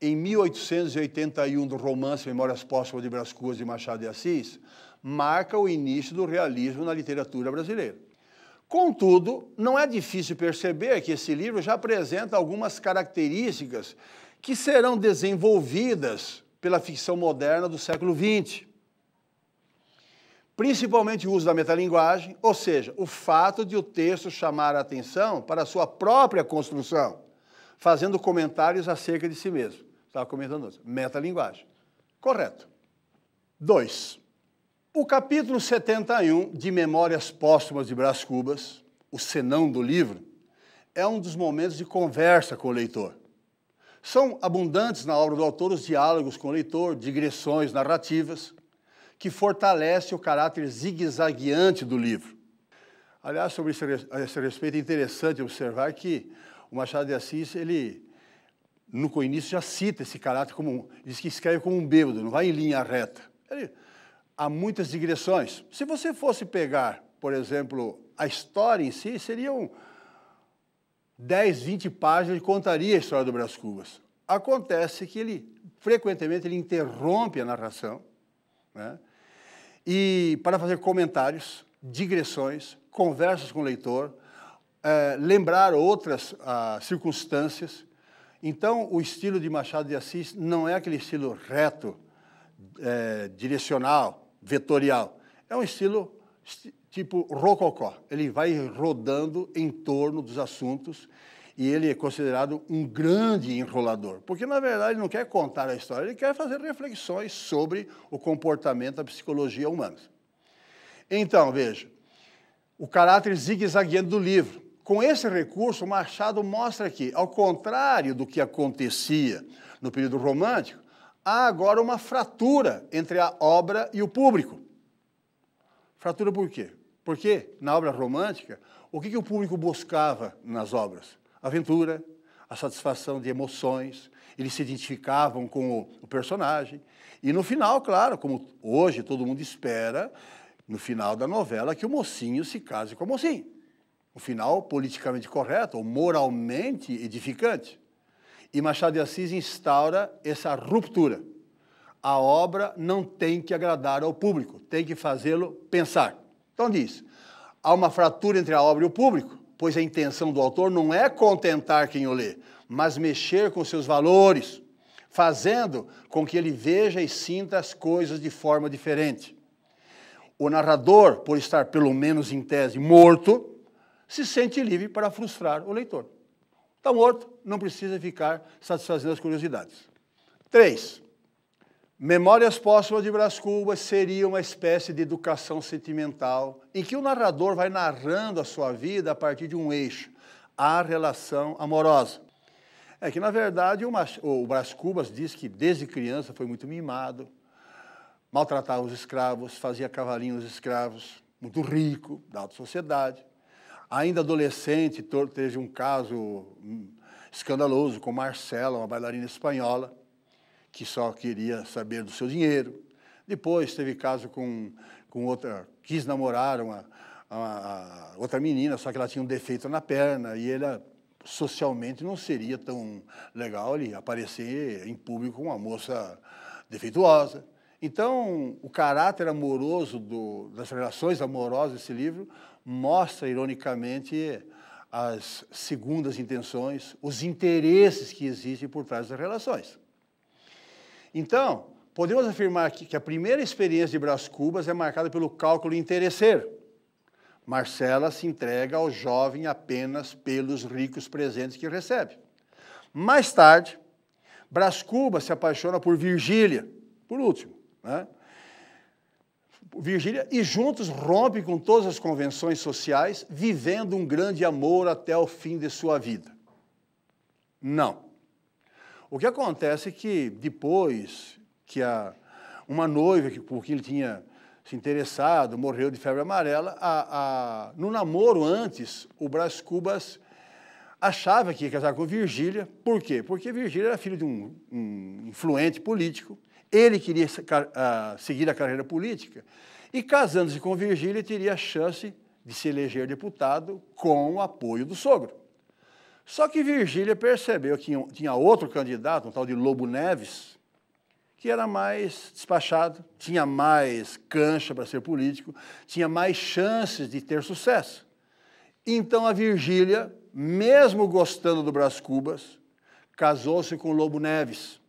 em 1881 do romance Memórias Póstumas de Brás Cubas de Machado de Assis marca o início do realismo na literatura brasileira. Contudo, não é difícil perceber que esse livro já apresenta algumas características que serão desenvolvidas pela ficção moderna do século XX. Principalmente o uso da metalinguagem, ou seja, o fato de o texto chamar a atenção para a sua própria construção, fazendo comentários acerca de si mesmo. Estava comentando antes. Metalinguagem. Correto. 2. O capítulo 71 de Memórias Póstumas de Brás Cubas, o senão do livro, é um dos momentos de conversa com o leitor. São abundantes na obra do autor os diálogos com o leitor, digressões narrativas, que fortalecem o caráter zigue-zagueante do livro. Aliás, sobre esse respeito, é interessante observar que o Machado de Assis, ele, no início, já cita esse caráter como, diz que escreve como um bêbado, não vai em linha reta. Há muitas digressões. Se você fosse pegar, por exemplo, a história em si, seriam 10, 20 páginas, ele contaria a história do Brás Cubas. Acontece que ele, frequentemente, ele interrompe a narração, né, e para fazer comentários, digressões, conversas com o leitor, lembrar outras circunstâncias. Então, o estilo de Machado de Assis não é aquele estilo reto, direcional, vetorial. É um estilo tipo rococó. Ele vai rodando em torno dos assuntos e ele é considerado um grande enrolador. Porque, na verdade, ele não quer contar a história, ele quer fazer reflexões sobre o comportamento da psicologia humana. Então, veja, o caráter zigue-zagueando do livro. Com esse recurso, Machado mostra que, ao contrário do que acontecia no período romântico, há agora uma fratura entre a obra e o público. Fratura por quê? Porque, na obra romântica, o que o público buscava nas obras? Aventura, a satisfação de emoções, eles se identificavam com o personagem. E no final, claro, como hoje todo mundo espera, no final da novela, que o mocinho se case com a mocinha. O final politicamente correto, ou moralmente edificante. E Machado de Assis instaura essa ruptura. A obra não tem que agradar ao público, tem que fazê-lo pensar. Então diz, há uma fratura entre a obra e o público, pois a intenção do autor não é contentar quem o lê, mas mexer com seus valores, fazendo com que ele veja e sinta as coisas de forma diferente. O narrador, por estar pelo menos em tese morto, se sente livre para frustrar o leitor. Está morto, não precisa ficar satisfazendo as curiosidades. 3. Memórias Póstumas de Brás Cubas seria uma espécie de educação sentimental em que o narrador vai narrando a sua vida a partir de um eixo, a relação amorosa. É que, na verdade, o Brás Cubas diz que desde criança foi muito mimado, maltratava os escravos, fazia cavalinho aos escravos, muito rico, da alta sociedade. Ainda adolescente, teve um caso escandaloso com Marcela, uma bailarina espanhola, que só queria saber do seu dinheiro. Depois teve caso com outra, quis namorar uma outra menina, só que ela tinha um defeito na perna, e ele socialmente não seria tão legal ele aparecer em público com uma moça defeituosa. Então, o caráter amoroso das relações amorosas desse livro mostra, ironicamente, as segundas intenções, os interesses que existem por trás das relações. Então, podemos afirmar que a primeira experiência de Brás Cubas é marcada pelo cálculo interesseiro. Marcela se entrega ao jovem apenas pelos ricos presentes que recebe. Mais tarde, Brás Cubas se apaixona por Virgília, por último, né? Virgília, e juntos rompem com todas as convenções sociais, vivendo um grande amor até o fim de sua vida. Não. O que acontece é que depois que uma noiva por quem ele tinha se interessado morreu de febre amarela, no namoro antes, o Brás Cubas achava que ia casar com Virgília. Por quê? Porque Virgília era filho de um influente político. Ele queria seguir a carreira política e, casando-se com Virgília, teria a chance de se eleger deputado com o apoio do sogro. Só que Virgília percebeu que tinha outro candidato, um tal de Lobo Neves, que era mais despachado, tinha mais cancha para ser político, tinha mais chances de ter sucesso. Então a Virgília, mesmo gostando do Brás Cubas, casou-se com Lobo Neves.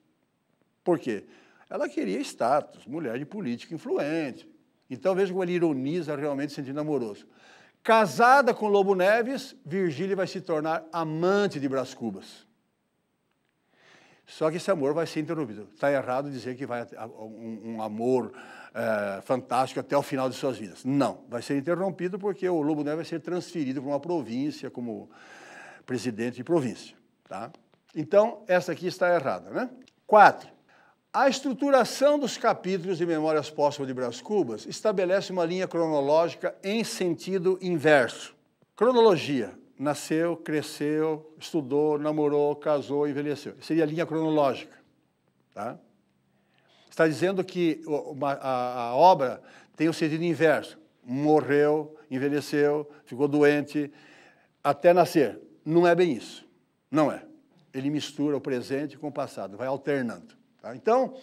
Por quê? Ela queria status, mulher de político influente. Então veja como ele ironiza realmente o sentido amoroso. Casada com Lobo Neves, Virgília vai se tornar amante de Brás Cubas. Só que esse amor vai ser interrompido. Está errado dizer que vai um amor fantástico até o final de suas vidas. Não, vai ser interrompido porque o Lobo Neves vai ser transferido para uma província como presidente de província. Tá? Então, essa aqui está errada, né? 4. A estruturação dos capítulos de Memórias Póstumas de Brás Cubas estabelece uma linha cronológica em sentido inverso. Cronologia. Nasceu, cresceu, estudou, namorou, casou, envelheceu. Seria a linha cronológica. Tá? Está dizendo que a obra tem o sentido inverso. Morreu, envelheceu, ficou doente, até nascer. Não é bem isso. Não é. Ele mistura o presente com o passado, vai alternando. Tá? Então,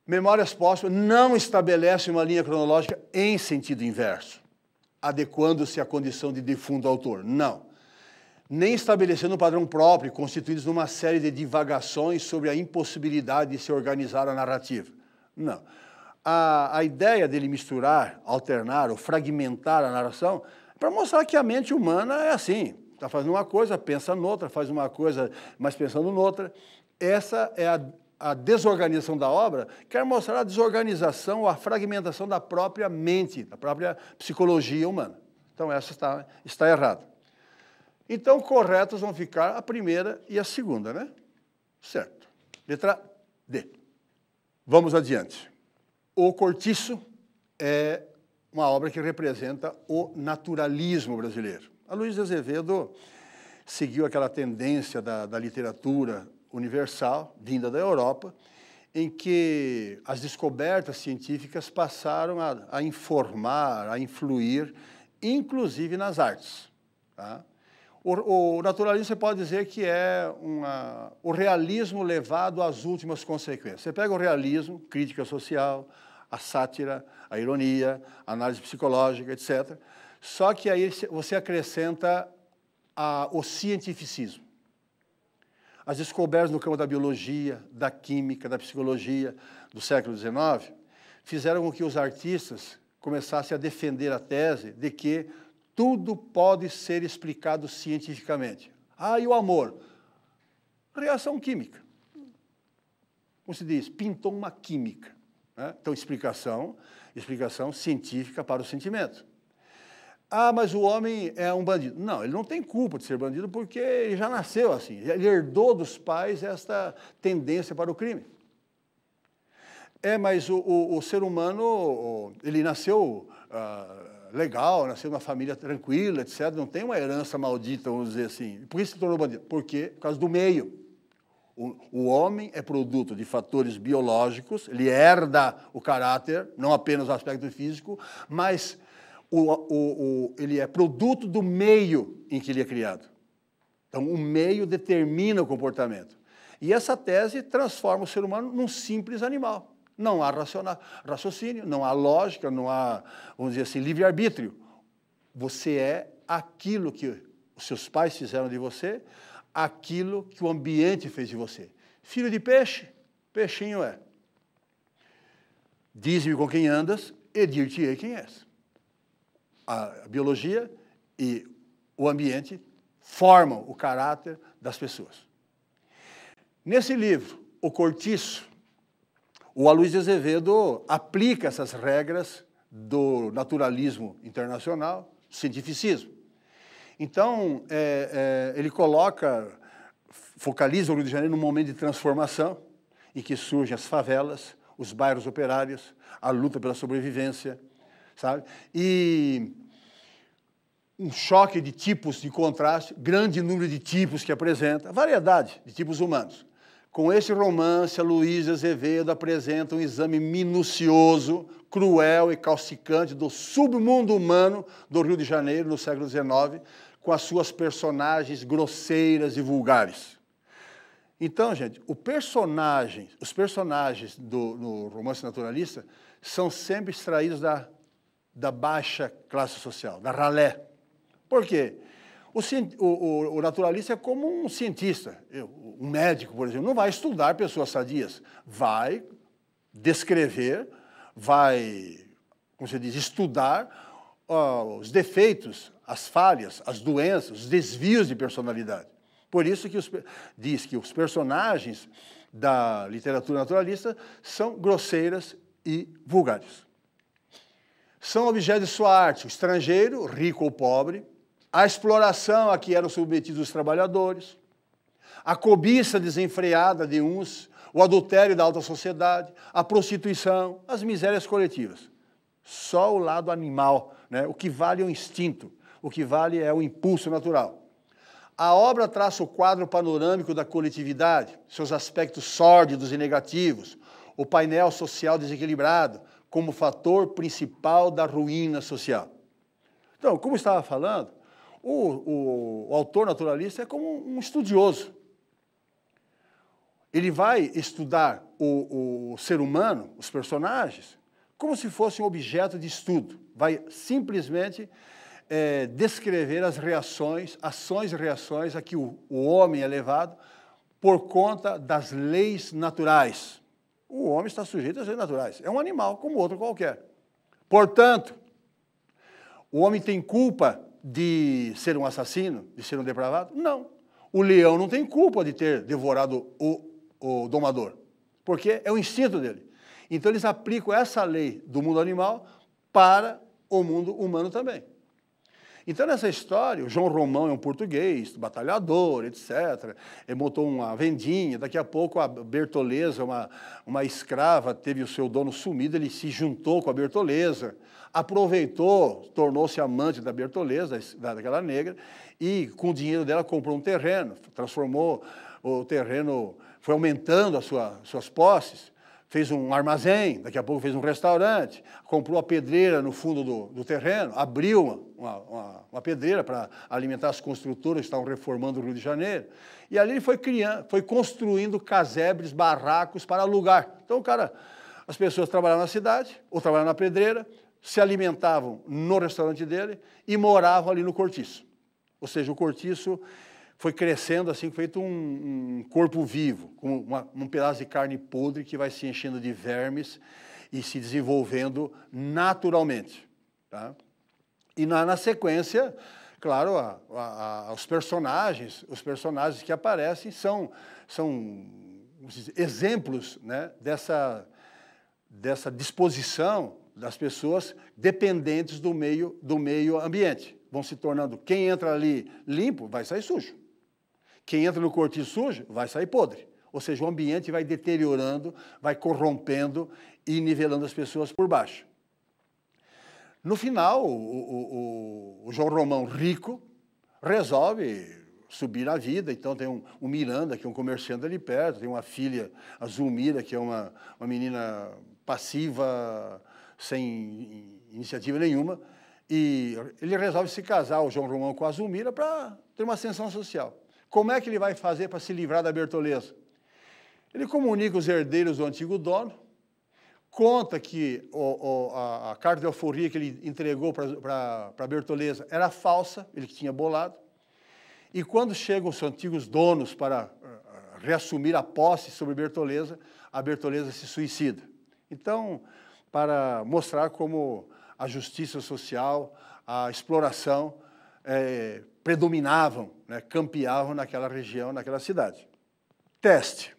Memórias Póstumas não estabelece uma linha cronológica em sentido inverso, adequando-se à condição de defunto autor. Não. Nem estabelecendo um padrão próprio, constituídos numa série de divagações sobre a impossibilidade de se organizar a narrativa. Não. A ideia dele misturar, alternar ou fragmentar a narração é para mostrar que a mente humana é assim. Está fazendo uma coisa, pensa noutra, faz uma coisa, mas pensando noutra. Essa é a desorganização da obra, quer mostrar a desorganização, a fragmentação da própria mente, da própria psicologia humana. Então, essa está errada. Então, corretas vão ficar a primeira e a segunda, né? Certo. Letra D. Vamos adiante. O Cortiço é uma obra que representa o naturalismo brasileiro. A Luiz de Azevedo seguiu aquela tendência da literatura universal, vinda da Europa, em que as descobertas científicas passaram a informar, a influir, inclusive nas artes. Tá? O naturalismo, você pode dizer que é o realismo levado às últimas consequências. Você pega o realismo, crítica social, a sátira, a ironia, a análise psicológica, etc. Só que aí você acrescenta o cientificismo. As descobertas no campo da biologia, da química, da psicologia do século XIX fizeram com que os artistas começassem a defender a tese de que tudo pode ser explicado cientificamente. Ah, e o amor? Reação química. Como se diz? Pintou uma química. Né? Então, explicação científica para o sentimento. Ah, mas o homem é um bandido. Não, ele não tem culpa de ser bandido porque ele já nasceu assim. Ele herdou dos pais esta tendência para o crime. Mas o ser humano, ele nasceu legal, nasceu numa família tranquila, etc. Não tem uma herança maldita, vamos dizer assim. Por que se tornou bandido? Por causa do meio. O homem é produto de fatores biológicos, ele herda o caráter, não apenas o aspecto físico, mas ele é produto do meio em que ele é criado. Então, o meio determina o comportamento. E essa tese transforma o ser humano num simples animal. Não há raciocínio, não há lógica, não há, vamos dizer assim, livre-arbítrio. Você é aquilo que os seus pais fizeram de você, aquilo que o ambiente fez de você. Filho de peixe, peixinho é. Diz-me com quem andas e dir-te-ei quem és. A biologia e o ambiente formam o caráter das pessoas. Nesse livro, O Cortiço, o Aloysio de Azevedo aplica essas regras do naturalismo internacional, cientificismo. Então, ele focaliza o Rio de Janeiro num momento de transformação, em que surgem as favelas, os bairros operários, a luta pela sobrevivência, sabe? E um choque de tipos de contraste, grande número de tipos que apresenta, variedade de tipos humanos. Com esse romance, a Luiz de Azevedo apresenta um exame minucioso, cruel e causticante do submundo humano do Rio de Janeiro no século XIX, com as suas personagens grosseiras e vulgares. Então, gente, os personagens no romance naturalista são sempre extraídos da baixa classe social, da ralé. Por quê? O naturalista é como um cientista, um médico, por exemplo, não vai estudar pessoas sadias, vai descrever, vai, como se diz, estudar os defeitos, as falhas, as doenças, os desvios de personalidade. Por isso que diz que os personagens da literatura naturalista são grosseiras e vulgares. São objetos de sua arte, o estrangeiro, rico ou pobre, a exploração a que eram submetidos os trabalhadores, a cobiça desenfreada de uns, o adultério da alta sociedade, a prostituição, as misérias coletivas. Só o lado animal, né? O que vale é o instinto, o que vale é o impulso natural. A obra traça o quadro panorâmico da coletividade, seus aspectos sórdidos e negativos, o painel social desequilibrado, como fator principal da ruína social. Então, como eu estava falando, o autor naturalista é como um estudioso. Ele vai estudar o ser humano, os personagens, como se fosse um objeto de estudo. Vai simplesmente descrever as reações, ações e reações a que o homem é levado por conta das leis naturais. O homem está sujeito às leis naturais. É um animal como outro qualquer. Portanto, o homem tem culpa de ser um assassino, de ser um depravado? Não. O leão não tem culpa de ter devorado o domador, porque é o instinto dele. Então, eles aplicam essa lei do mundo animal para o mundo humano também. Então, nessa história, o João Romão é um português, batalhador, etc. Ele montou uma vendinha, daqui a pouco a Bertoleza, uma escrava, teve o seu dono sumido, ele se juntou com a Bertoleza, aproveitou, tornou-se amante da Bertoleza, daquela negra, e com o dinheiro dela comprou um terreno, transformou o terreno, foi aumentando as suas posses, fez um armazém, daqui a pouco fez um restaurante, comprou a pedreira no fundo do terreno, abriu uma pedreira para alimentar as construtoras que estavam reformando o Rio de Janeiro. E ali ele foi construindo casebres, barracos para alugar. Então, as pessoas trabalhavam na cidade, ou trabalhavam na pedreira, se alimentavam no restaurante dele e moravam ali no cortiço. Ou seja, o cortiço foi crescendo assim, feito um corpo vivo, com um pedaço de carne podre que vai se enchendo de vermes e se desenvolvendo naturalmente. Tá? E na sequência, claro, os personagens que aparecem são exemplos, né, dessa disposição das pessoas dependentes do meio ambiente. Vão se tornando, quem entra ali limpo vai sair sujo. Quem entra no cortiço sujo vai sair podre. Ou seja, o ambiente vai deteriorando, vai corrompendo e nivelando as pessoas por baixo. No final, o João Romão, rico, resolve subir na vida. Então tem um Miranda, que é um comerciante ali perto, tem uma filha, a Zulmira, que é uma menina passiva, sem iniciativa nenhuma, e ele resolve se casar, o João Romão, com a Zulmira, para ter uma ascensão social. Como é que ele vai fazer para se livrar da Bertoleza? Ele comunica os herdeiros do antigo dono, conta que a carta de alforria que ele entregou para a Bertoleza era falsa, ele que tinha bolado, e quando chegam os antigos donos para reassumir a posse sobre a Bertoleza se suicida. Então, para mostrar como a justiça social, a exploração predominavam, né, campeavam naquela região, naquela cidade. Teste.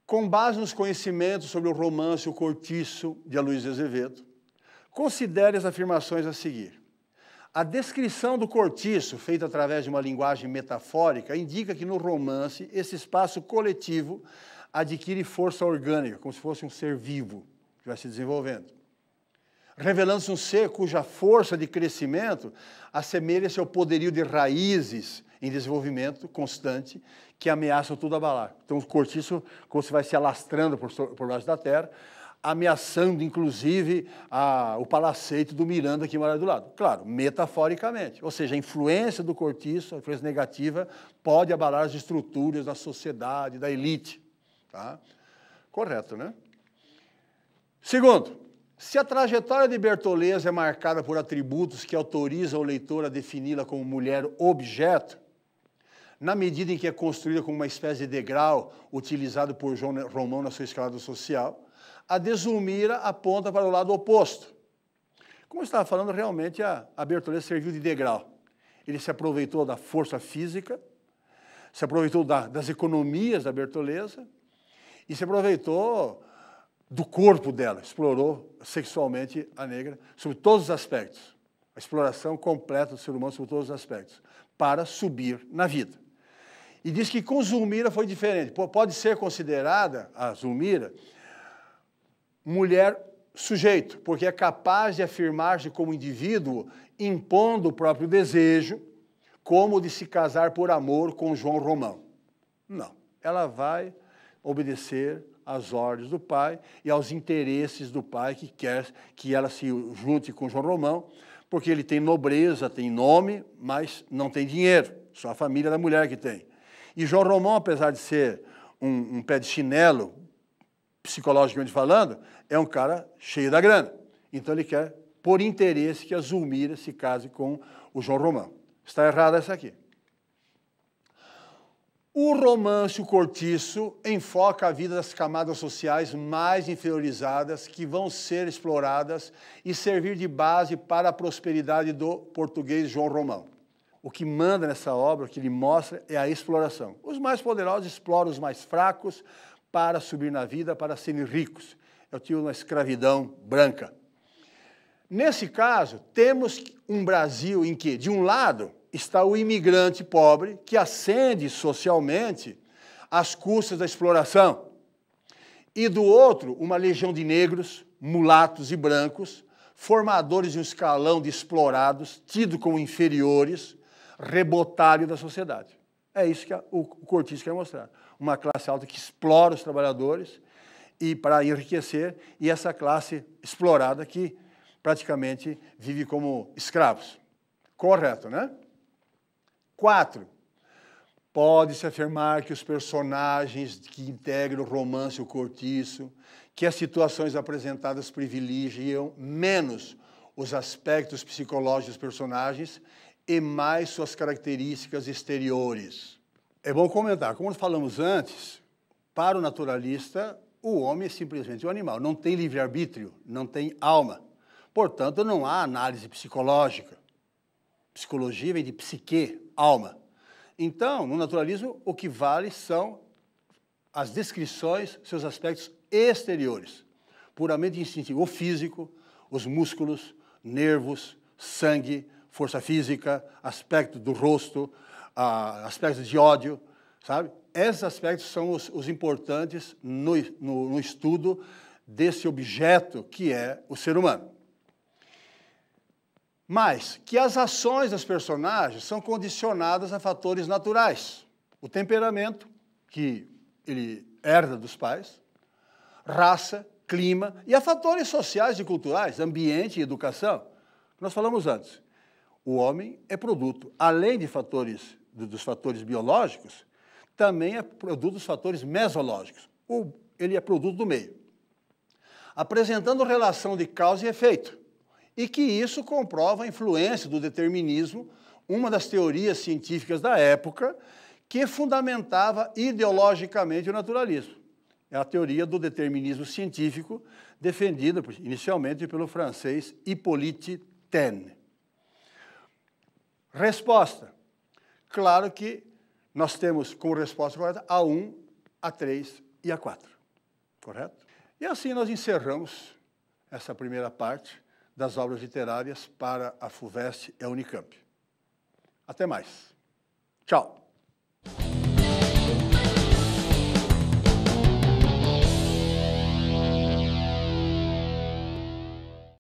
Com base nos conhecimentos sobre o romance O Cortiço, de Aloysio de Azevedo, considere as afirmações a seguir. A descrição do cortiço, feita através de uma linguagem metafórica, indica que no romance esse espaço coletivo adquire força orgânica, como se fosse um ser vivo que vai se desenvolvendo, revelando-se um ser cuja força de crescimento assemelha-se ao poderio de raízes em desenvolvimento constante que ameaçam tudo abalar. Então, o cortiço, como se vai se alastrando por baixo da terra, ameaçando, inclusive, o palacete do Miranda que mora do lado. Claro, metaforicamente. Ou seja, a influência do cortiço, a influência negativa, pode abalar as estruturas da sociedade, da elite. Tá? Correto, né? Segundo, se a trajetória de Bertoleza é marcada por atributos que autorizam o leitor a defini-la como mulher-objeto, na medida em que é construída como uma espécie de degrau utilizado por João Romão na sua escalada social, a de Zulmira aponta para o lado oposto. Como eu estava falando, realmente a Bertoleza serviu de degrau. Ele se aproveitou da força física, se aproveitou das economias da Bertoleza e se aproveitou do corpo dela, explorou sexualmente a negra sobre todos os aspectos. A exploração completa do ser humano sobre todos os aspectos, para subir na vida. E diz que com Zulmira foi diferente. Pode ser considerada, a Zulmira, mulher sujeito, porque é capaz de afirmar-se como indivíduo, impondo o próprio desejo, como de se casar por amor com João Romão. Não. Ela vai obedecer às ordens do pai e aos interesses do pai, que quer que ela se junte com João Romão, porque ele tem nobreza, tem nome, mas não tem dinheiro. Só a família da mulher que tem. E João Romão, apesar de ser um pé de chinelo, psicologicamente falando, é um cara cheio da grana. Então ele quer, por interesse, que a Zulmira se case com o João Romão. Está errada essa aqui. O romance, o cortiço, enfoca a vida das camadas sociais mais inferiorizadas que vão ser exploradas e servir de base para a prosperidade do português João Romão. O que manda nessa obra, o que ele mostra, é a exploração. Os mais poderosos exploram os mais fracos para subir na vida, para serem ricos. É o tipo de uma escravidão branca. Nesse caso, temos um Brasil em que, de um lado, está o imigrante pobre que ascende socialmente às custas da exploração. E do outro, uma legião de negros, mulatos e brancos, formadores de um escalão de explorados, tido como inferiores, rebotalho da sociedade. É isso que o cortiço quer mostrar. Uma classe alta que explora os trabalhadores e para enriquecer, e essa classe explorada que praticamente vive como escravos. Correto, né? 4. Pode-se afirmar que os personagens que integram o romance e o cortiço, que as situações apresentadas privilegiam menos os aspectos psicológicos dos personagens e mais suas características exteriores. É bom comentar, como falamos antes, para o naturalista, o homem é simplesmente um animal, não tem livre-arbítrio, não tem alma. Portanto, não há análise psicológica. Psicologia vem de psique, alma. Então, no naturalismo, o que vale são as descrições, seus aspectos exteriores, puramente instintivo, o físico, os músculos, nervos, sangue, força física, aspecto do rosto, aspectos de ódio, sabe? Esses aspectos são os importantes no estudo desse objeto que é o ser humano. Mas que as ações dos personagens são condicionadas a fatores naturais. O temperamento, que ele herda dos pais, raça, clima, e a fatores sociais e culturais, ambiente e educação. Nós falamos antes, o homem é produto, além de dos fatores biológicos, também é produto dos fatores mesológicos. Ele é produto do meio, apresentando relação de causa e efeito. E que isso comprova a influência do determinismo, uma das teorias científicas da época, que fundamentava ideologicamente o naturalismo. É a teoria do determinismo científico, defendida inicialmente pelo francês Hippolyte Taine. Resposta. Claro que nós temos como resposta correta a 1, a 3 e a 4. Correto? E assim nós encerramos essa primeira parte das obras literárias para a FUVEST e a Unicamp. Até mais. Tchau.